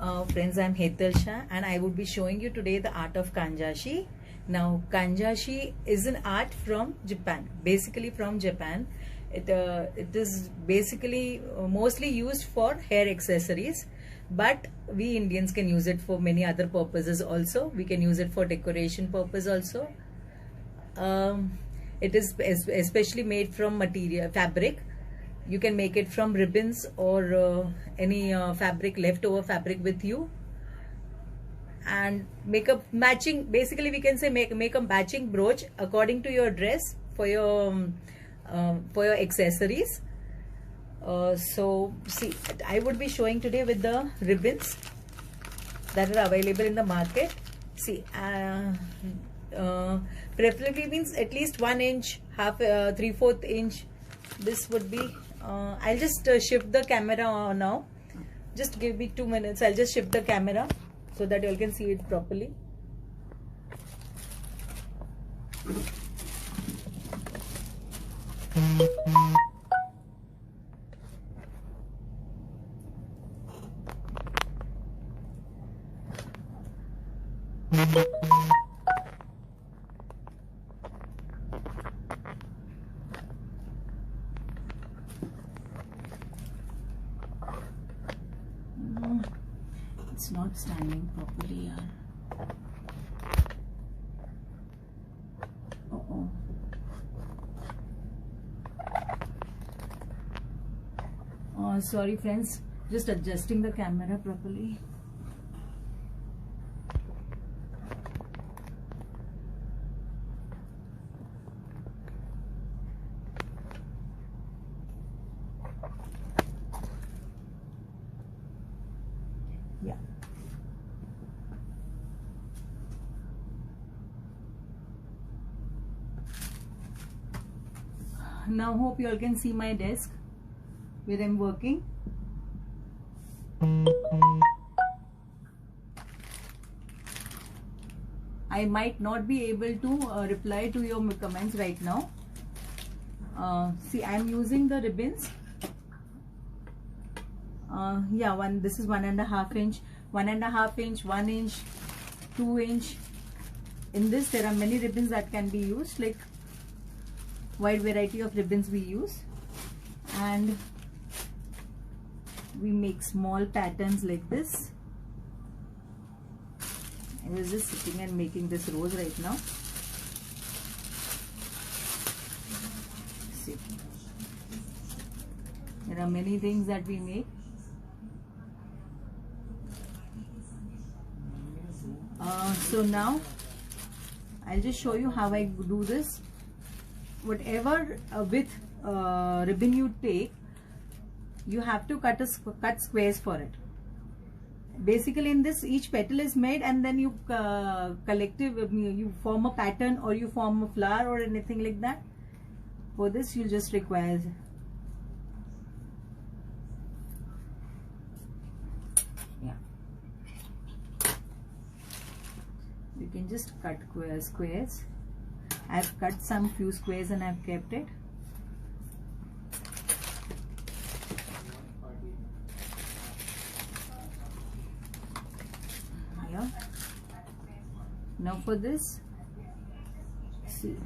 Friends, I'm Hetal Shah and I would be showing you today the art of Kanjashi. Now, Kanjashi is an art from Japan, basically from Japan. It is basically mostly used for hair accessories, but we Indians can use it for many other purposes also. We can use it for decoration purpose also. It is especially made from fabric. You can make it from ribbons or any fabric, leftover fabric with you, and make a matching. Basically, we can say make a matching brooch according to your dress for your accessories. So see, I would be showing today with the ribbons that are available in the market. See, preferably means at least 1 inch, half, 3/4 inch. This would be. I'll just shift the camera now. Just give me 2 minutes. I'll just shift the camera so that you all can see it properly. It's not standing properly, yaar. Sorry friends, just adjusting the camera properly. Yeah. Now hope you all can see my desk where I'm working. I might not be able to reply to your comments right now. See, I'm using the ribbons. Yeah, this is 1.5 inch, 1.5 inch, 1 inch, 2 inch. In this, there are many ribbons that can be used, like wide variety of ribbons we use, and we make small patterns like this. I was just sitting and making this rose right now. See, there are many things that we make. So now I'll just show you how I do this. Whatever width ribbon you take, you have to cut squares for it. Basically, in this, each petal is made, and then you you form a pattern, or you form a flower or anything like that. For this, you just require you can just cut squares. I've cut some few squares and I've kept it. Yeah. Now for this, see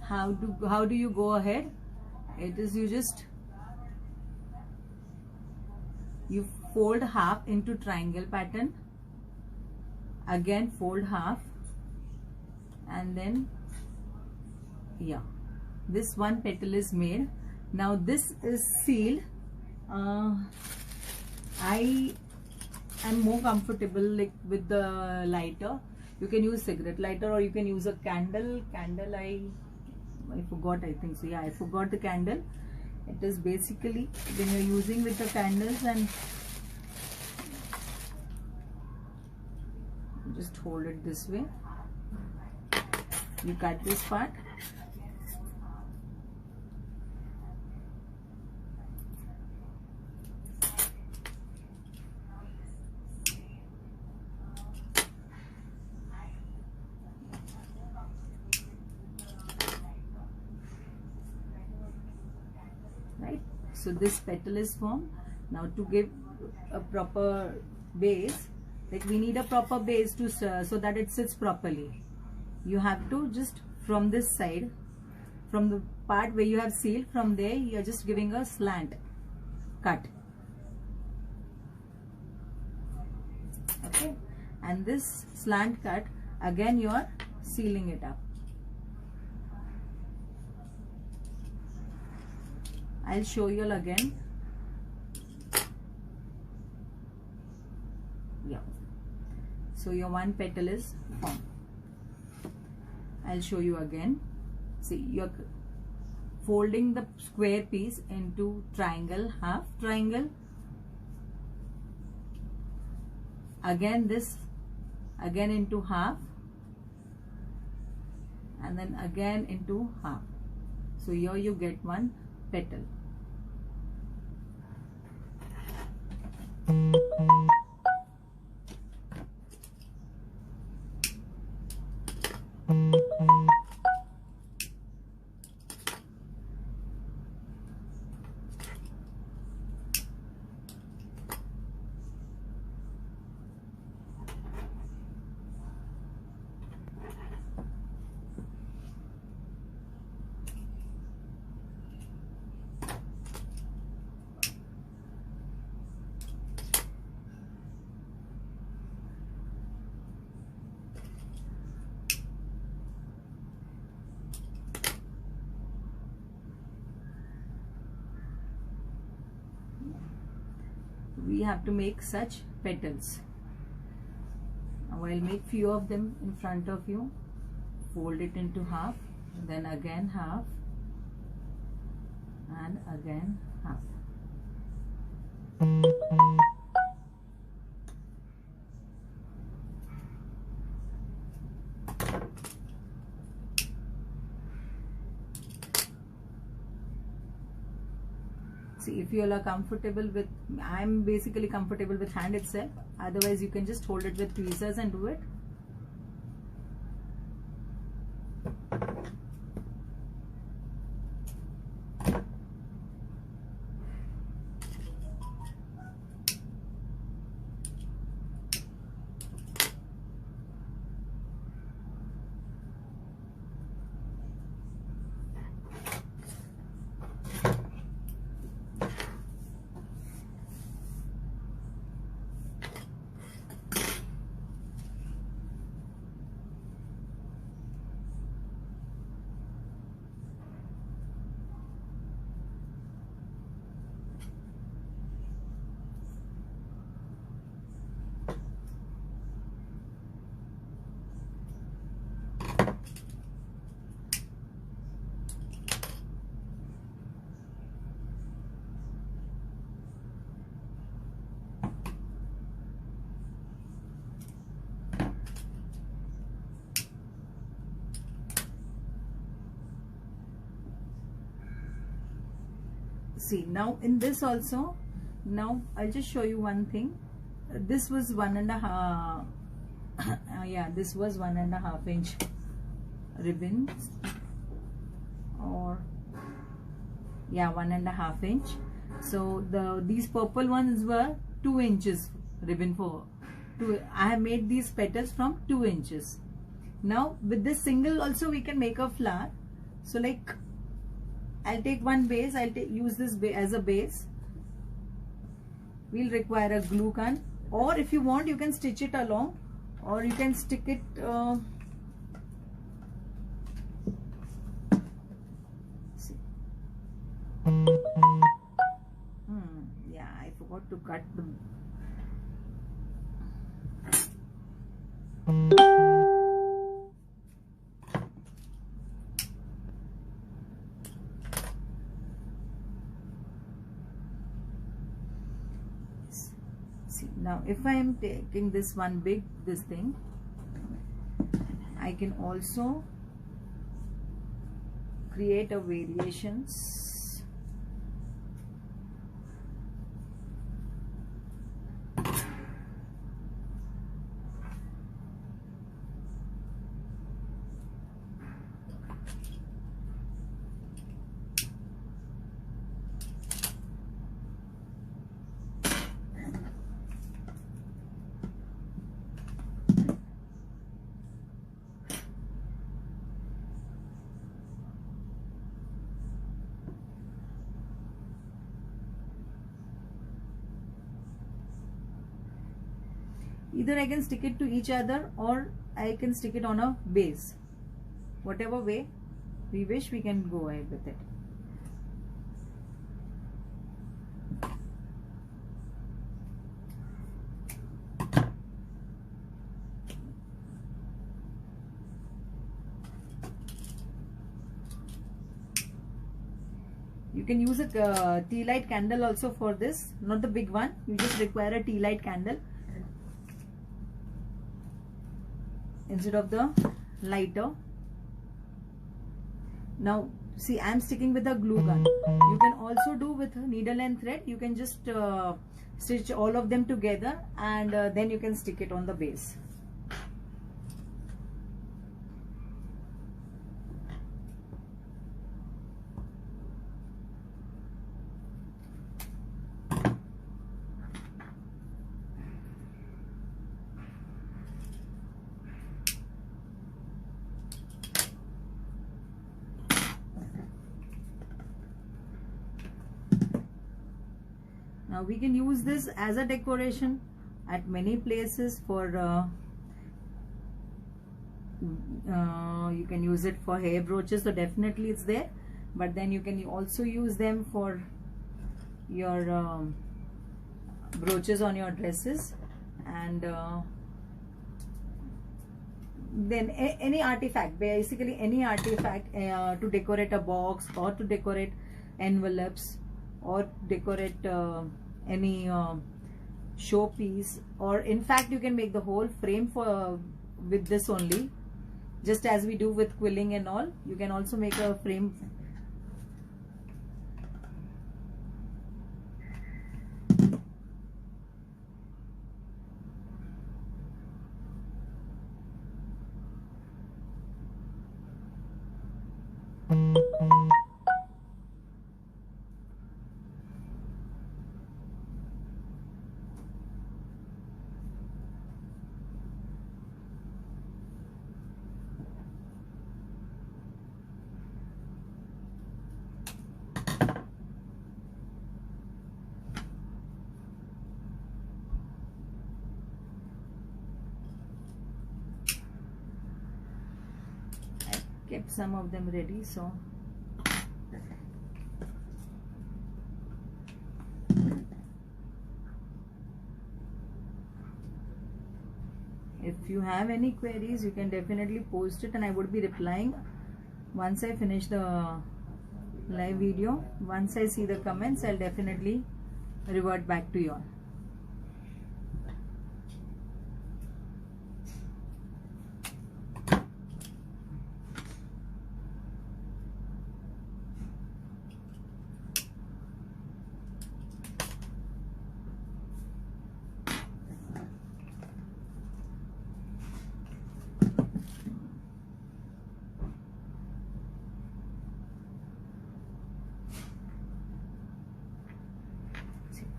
how do you go ahead? It is you fold half into triangle pattern, again fold half, and then this one petal is made. Now this is sealed. I am more comfortable like with the lighter. You can use cigarette lighter, or you can use a candle. I forgot, I think so. Yeah, I forgot the candle. It is basically when you're using with the candles, and just hold it this way. You cut this part. Right, so this petal is formed. Now to give a proper base, like we need a proper base to so that it sits properly. You have to just from this side, from the part where you have sealed, from there you are just giving a slant cut. Okay, and this slant cut again you are sealing it up. I'll show you again. Yeah, so your one petal is formed. I'll show you again. See, you're folding the square piece into triangle, half triangle. Again this, again into half, and then again into half. So here you get one petal. We have to make such petals. Now I'll make few of them in front of you. Fold it into half, then again half, and again half. See, if you all are comfortable with, I'm basically comfortable with hand itself. Otherwise, you can just hold it with tweezers and do it. See, now in this also, now I'll just show you one thing. This was 1.5 yeah, this was 1.5 inch ribbons, or yeah, 1.5 inch. So these purple ones were 2 inches ribbon for I have made these petals from 2 inches. Now with this single also we can make a flower. So like, I'll take one base, I'll use this as a base. We'll require a glue gun, or if you want you can stitch it along, or you can stick it yeah, I forgot to cut them. See, now if I am taking this one big, this thing, I can also create a variations. Either I can stick it to each other or I can stick it on a base. Whatever way we wish, we can go ahead with it. You can use a tea light candle also for this, not the big one. You just require a tea light candle instead of the lighter. Now see, I am sticking with a glue gun. You can also do with needle and thread. You can just stitch all of them together, and then you can stick it on the base. Now we can use this as a decoration at many places for you can use it for hair brooches, so definitely it's there, but then you can also use them for your brooches on your dresses, and then any artifact, basically any artifact to decorate a box or to decorate envelopes or decorate any showpiece, or in fact you can make the whole frame for with this only, just as we do with quilling and all. You can also make a frame. Kept some of them ready, so if you have any queries, you can definitely post it, and I would be replying once I finish the live video. Once I see the comments, I'll definitely revert back to you all.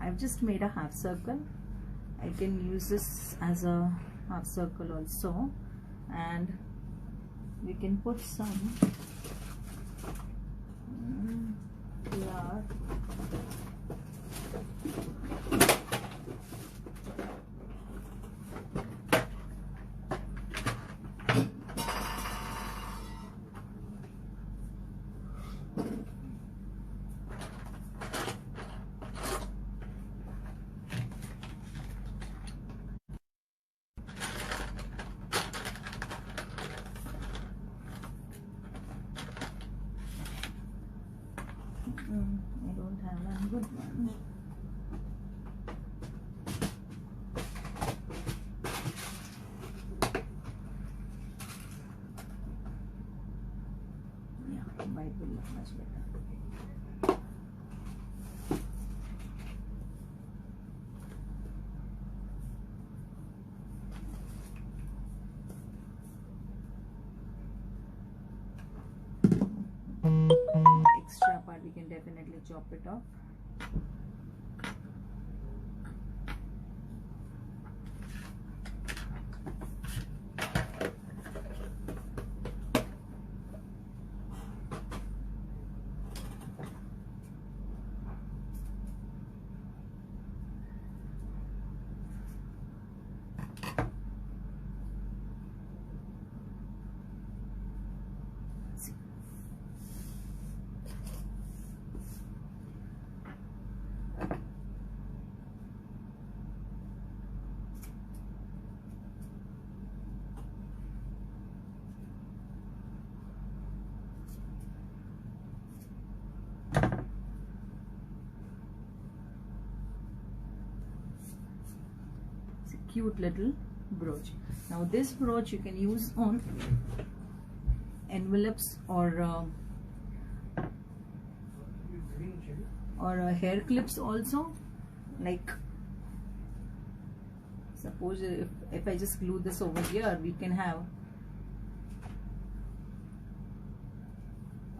I've just made a half circle. I can use this as a half circle also, and we can put some flour. I don't have a good one. Yeah, white will look much better. Extra part we can definitely chop it off. cute little brooch. Now this brooch you can use on envelopes or hair clips also. Like suppose if I just glue this over here, we can have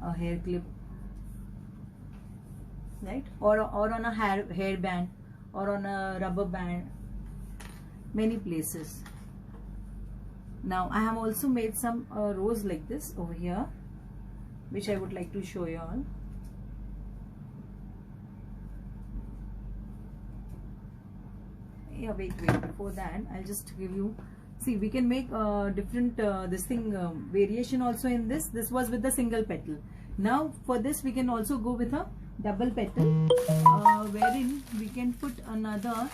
a hair clip, right? Or on a hair band, or on a rubber band, many places. Now I have also made some rows like this over here, which I would like to show you all. Yeah, wait, before that I'll just give you, see, we can make different variation also in this. This was with the single petal. Now for this we can also go with a double petal, wherein we can put another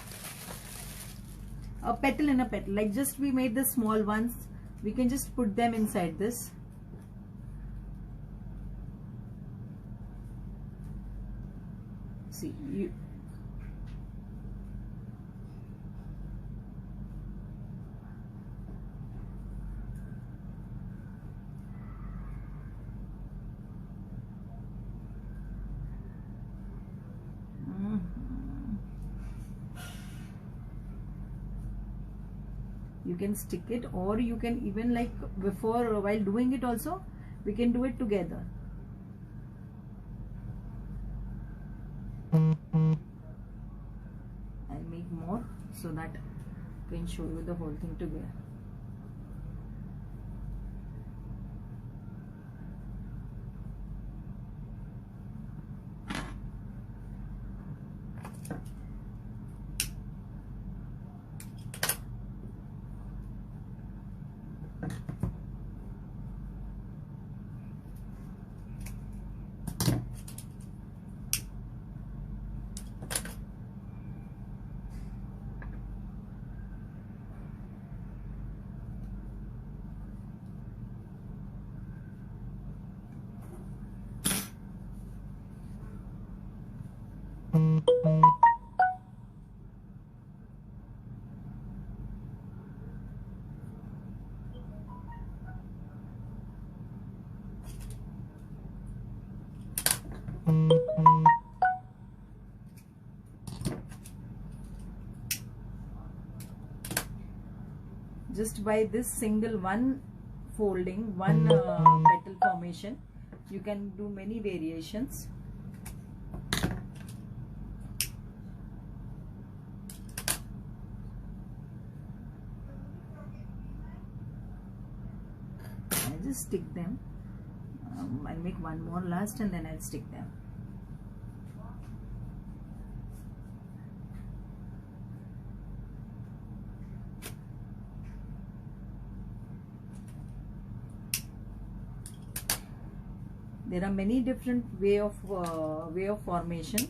petal in a petal. Like just we made the small ones, we can just put them inside this. See, you can stick it, or you can even, like before, while doing it also, we can do it together. I'll make more so that I can show you the whole thing together. Just by this single one folding, one petal formation, you can do many variations. I'll just stick them. I'll make one more last and then I'll stick them. There are many different way of formation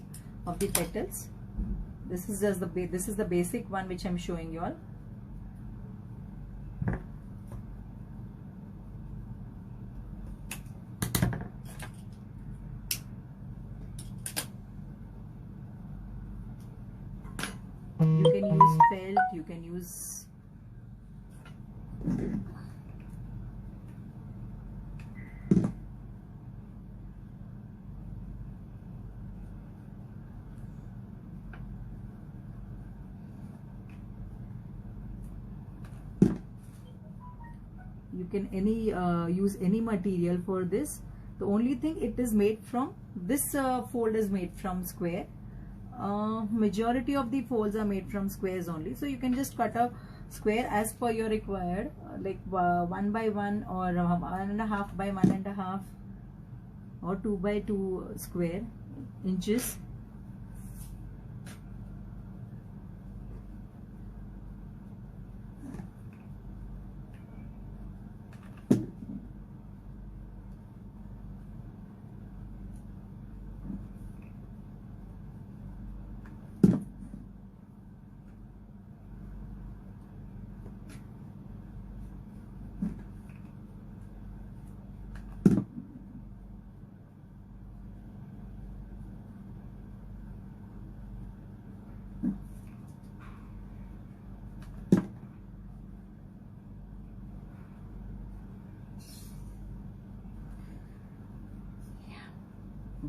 of the petals. This is just the basic one which I'm showing you all. You can use felt, you can use use any material for this. The only thing, it is made from this fold is made from square. Majority of the folds are made from squares only, so you can just cut a square as per your required, like 1 by 1 or 1.5 by 1.5 or 2 by 2 square inches.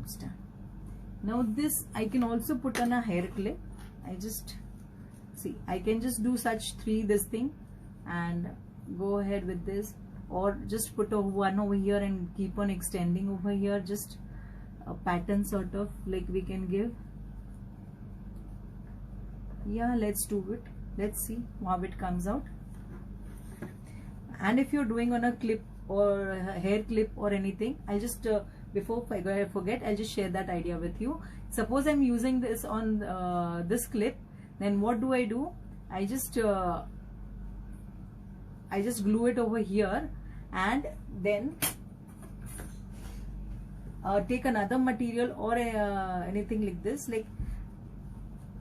clips done. Now this I can also put on a hair clip. I just see, I can just do such 3 this thing and go ahead with this, or just put one over here and keep on extending over here, just a pattern sort of like we can give. Yeah, let's do it. Let's see how it comes out. And if you're doing on a clip or a hair clip or anything, I'll just before I forget, I'll just share that idea with you. Suppose I'm using this on this clip, then what do? I just glue it over here, and then take another material or anything like this, like,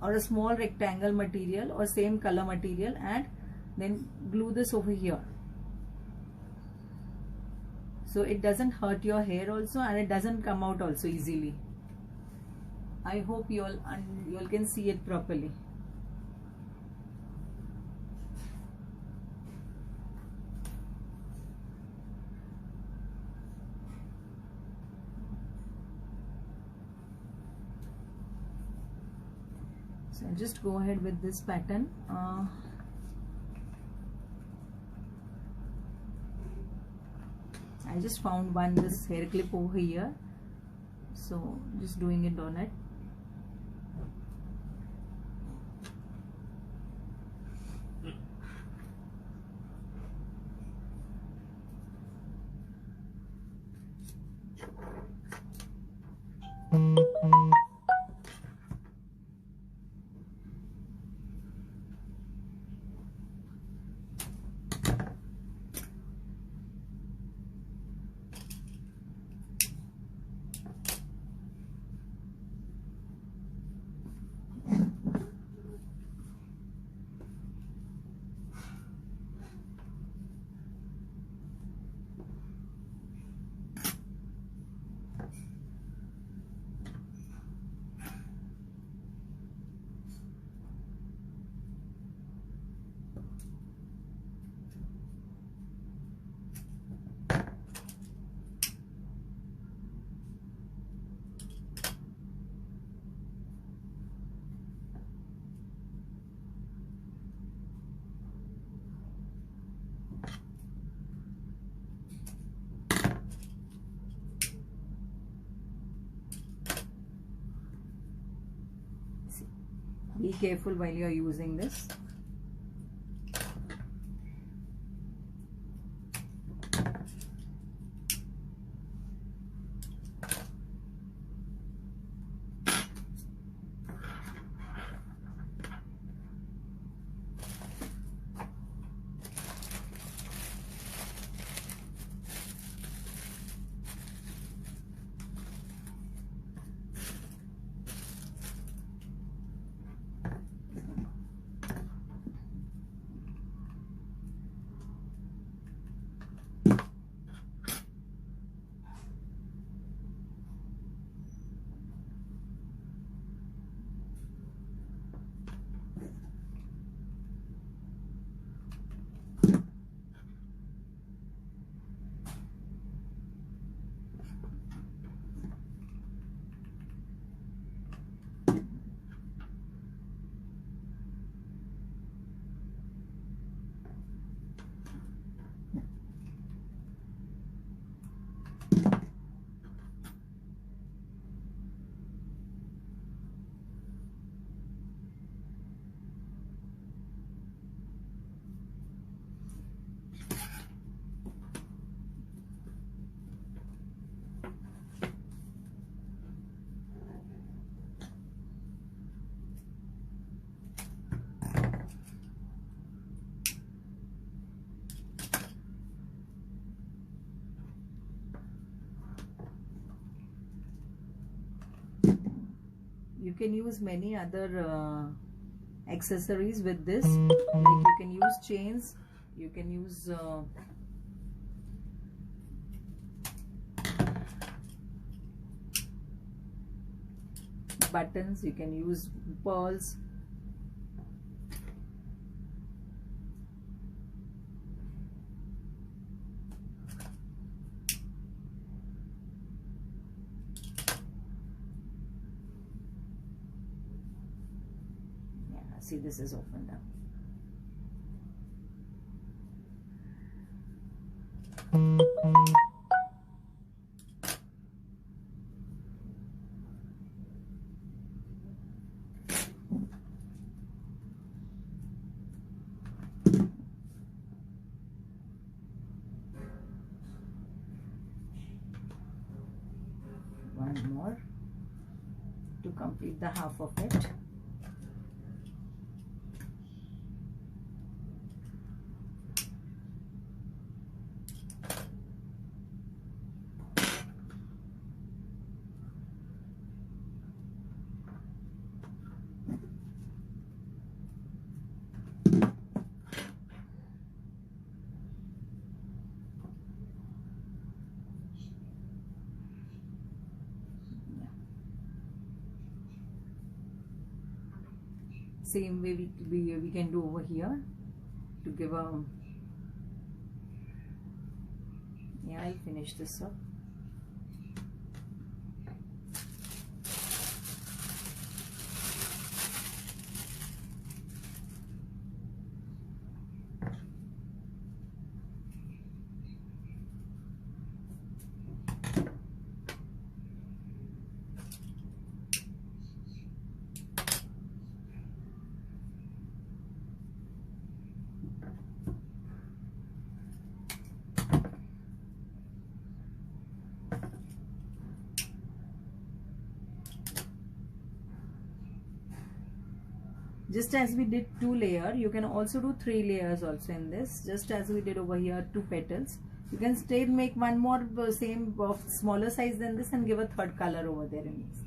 or a small rectangle material or same color material, and then glue this over here, so it doesn't hurt your hair also, and it doesn't come out also easily. I hope you all can see it properly. So I'll just go ahead with this pattern. I just found this hair clip over here, so just doing it on it. Be careful while you are using this. You can use many other accessories with this, like you can use chains, you can use buttons, you can use pearls. See, this is opened up. One more to complete the half of it. Same way we can do over here to give a, yeah, I'll finish this up. Just as we did 2 layers, you can also do 3 layers also in this. Just as we did over here, 2 petals. You can still make one more same of smaller size than this and give a third color over there in this.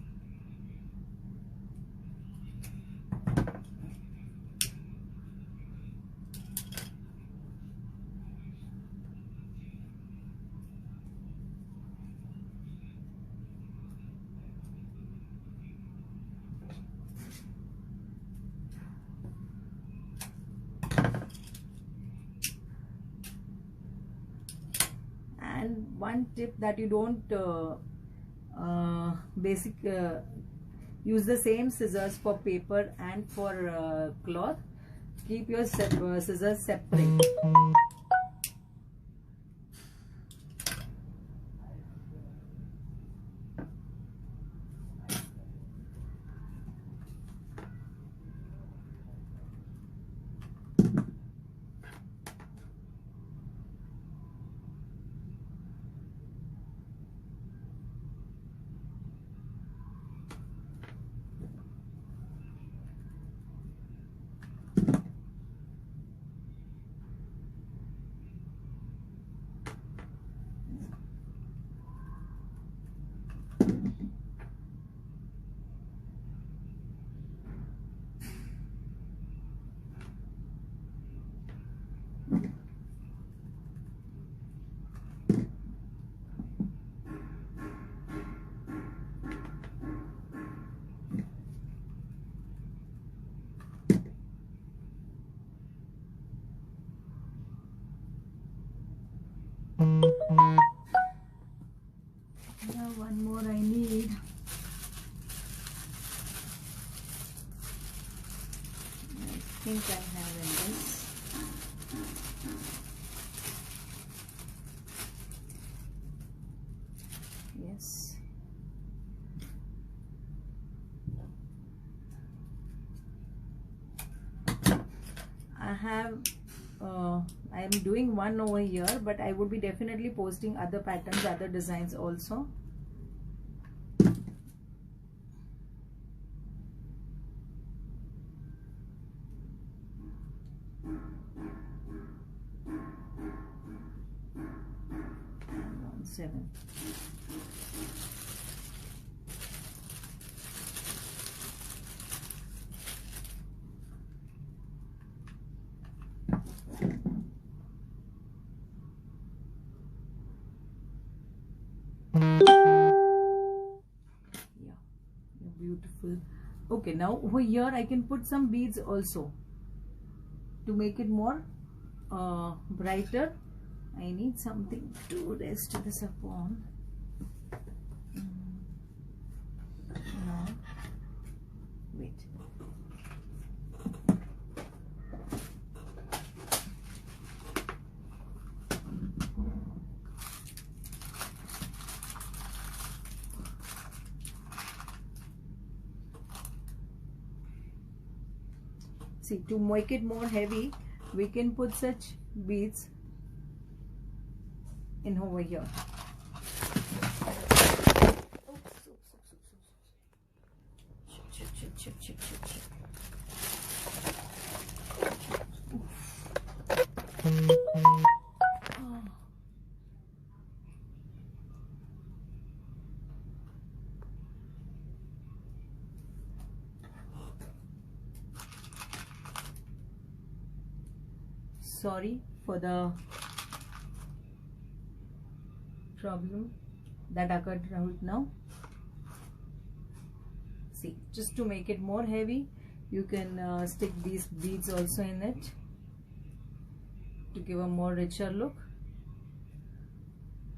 And one tip that you don't use the same scissors for paper and for cloth. Keep your scissors separate. Now one more I need. I think I have in this. Yes. I have I am doing one over here, but I would be definitely posting other patterns, other designs also. And 7. Beautiful. Okay, now over here I can put some beads also to make it more brighter. I need something to rest this upon. Now, wait. See, to make it more heavy, we can put such beads in over here. Sorry for the problem that occurred right now. See, just to make it more heavy, you can stick these beads also in it to give a more richer look.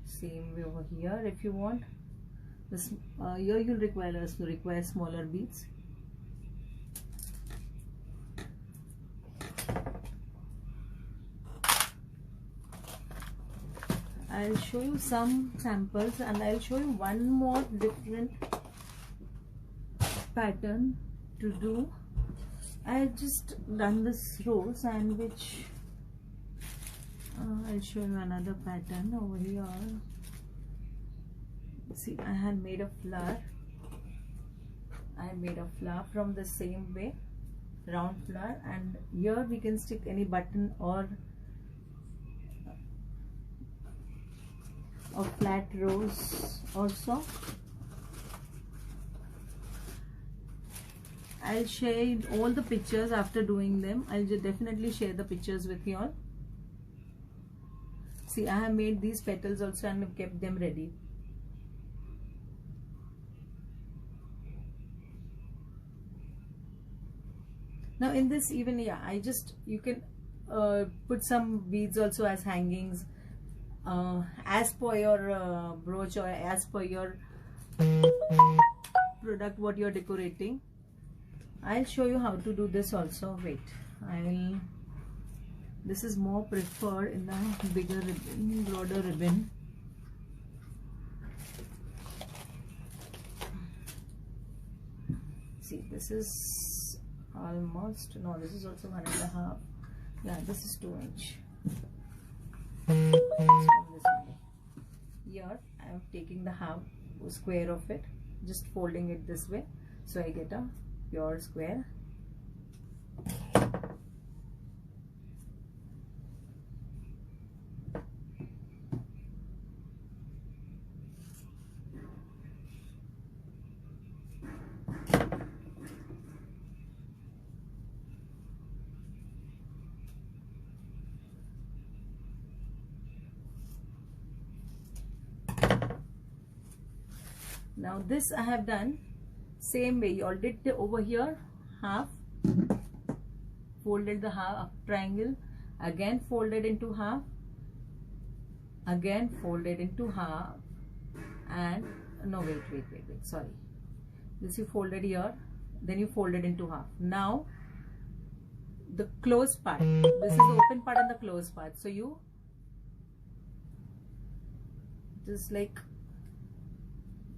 Same way over here if you want. This here you'll require smaller beads. I'll show you some samples and I'll show you one more different pattern to do. I just done this rose and which I'll show you another pattern over here. See, I had made a flower. I made a flower from the same way, round flower, and here we can stick any button or a flat rose also. I'll share all the pictures after doing them. I'll definitely share the pictures with you all. See, I have made these petals also and have kept them ready. Now in this, even you can put some beads also as hangings, as per your brooch or as per your product what you're decorating. I'll show you how to do this also. Wait, this is more preferred in the bigger ribbon, broader ribbon. See, this is almost, no, this is also 1.5. Yeah, this is 2 inch. Here I am taking the half square of it, just folding it this way, so I get a pure square. Now this I have done same way. You all did over here half, folded the half triangle, again folded into half, again folded into half, and no, wait, sorry, this you folded here, then you folded into half. Now the closed part, this is the open part and the closed part, so you just like,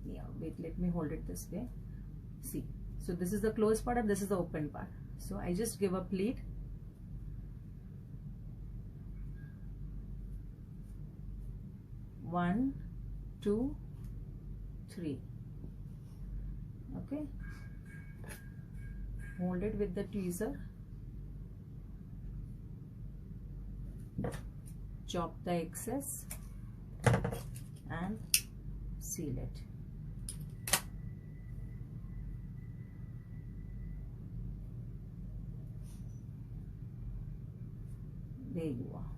yeah, wait, let me hold it this way. See, so this is the closed part and this is the open part. So I just give a pleat, one, two, three. Okay, hold it with the tweezer, chop the excess and seal it. There you are.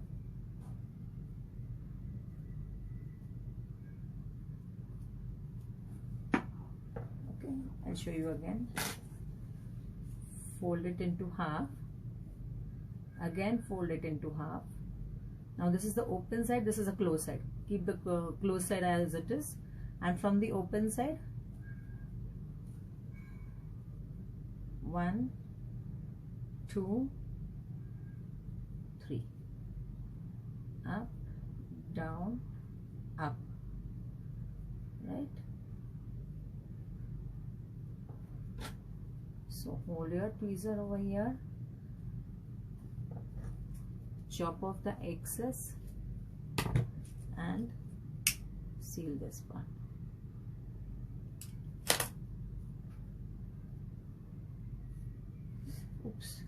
Okay, I'll show you again. Fold it into half, again fold it into half. Now this is the open side, this is the closed side. Keep the closed side as it is, and from the open side, 1, 2, 3, up, down, up, right? So hold your tweezer over here chop off the excess and seal this part. Oops.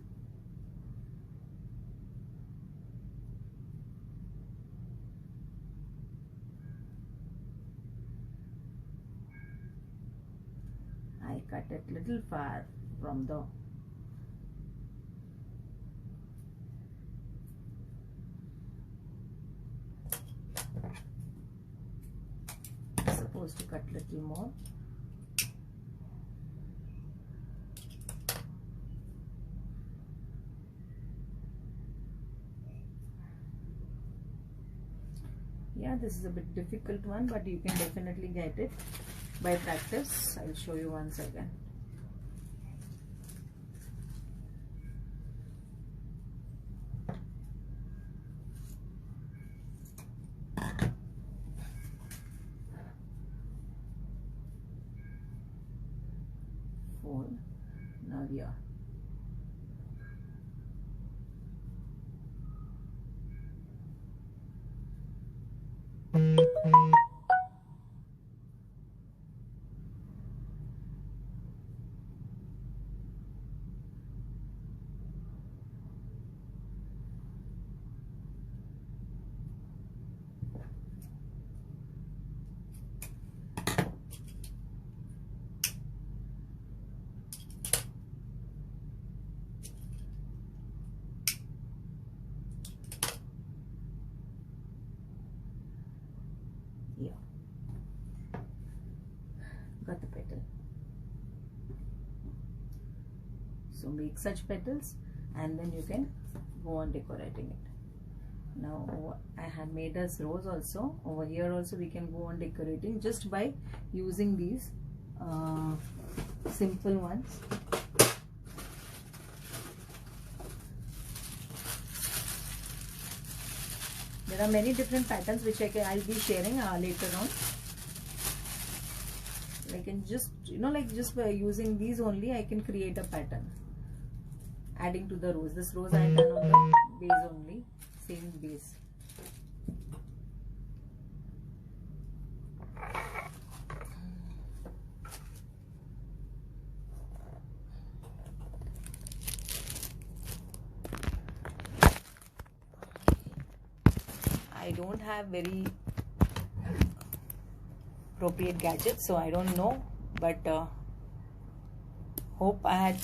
I cut it little far from the supposed to cut little more. Yeah, this is a bit difficult one, but you can definitely get it by practice. I'll show you once again. Fold. Now here. Yeah, got the petal. So make such petals and then you can go on decorating it. Now I had made us rose also. Over here also we can go on decorating just by using these simple ones. There are many different patterns which I'll be sharing later on. I can just, like just by using these only I can create a pattern. Adding to the rose. This rose I have done on the base only. Same base. I don't have very appropriate gadgets, so I don't know, but hope I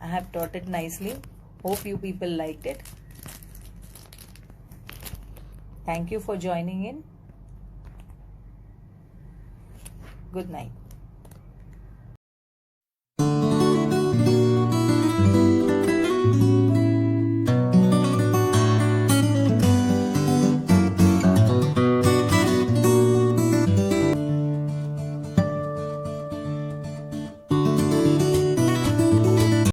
have taught it nicely. Hope you people liked it. Thank you for joining in. Good night.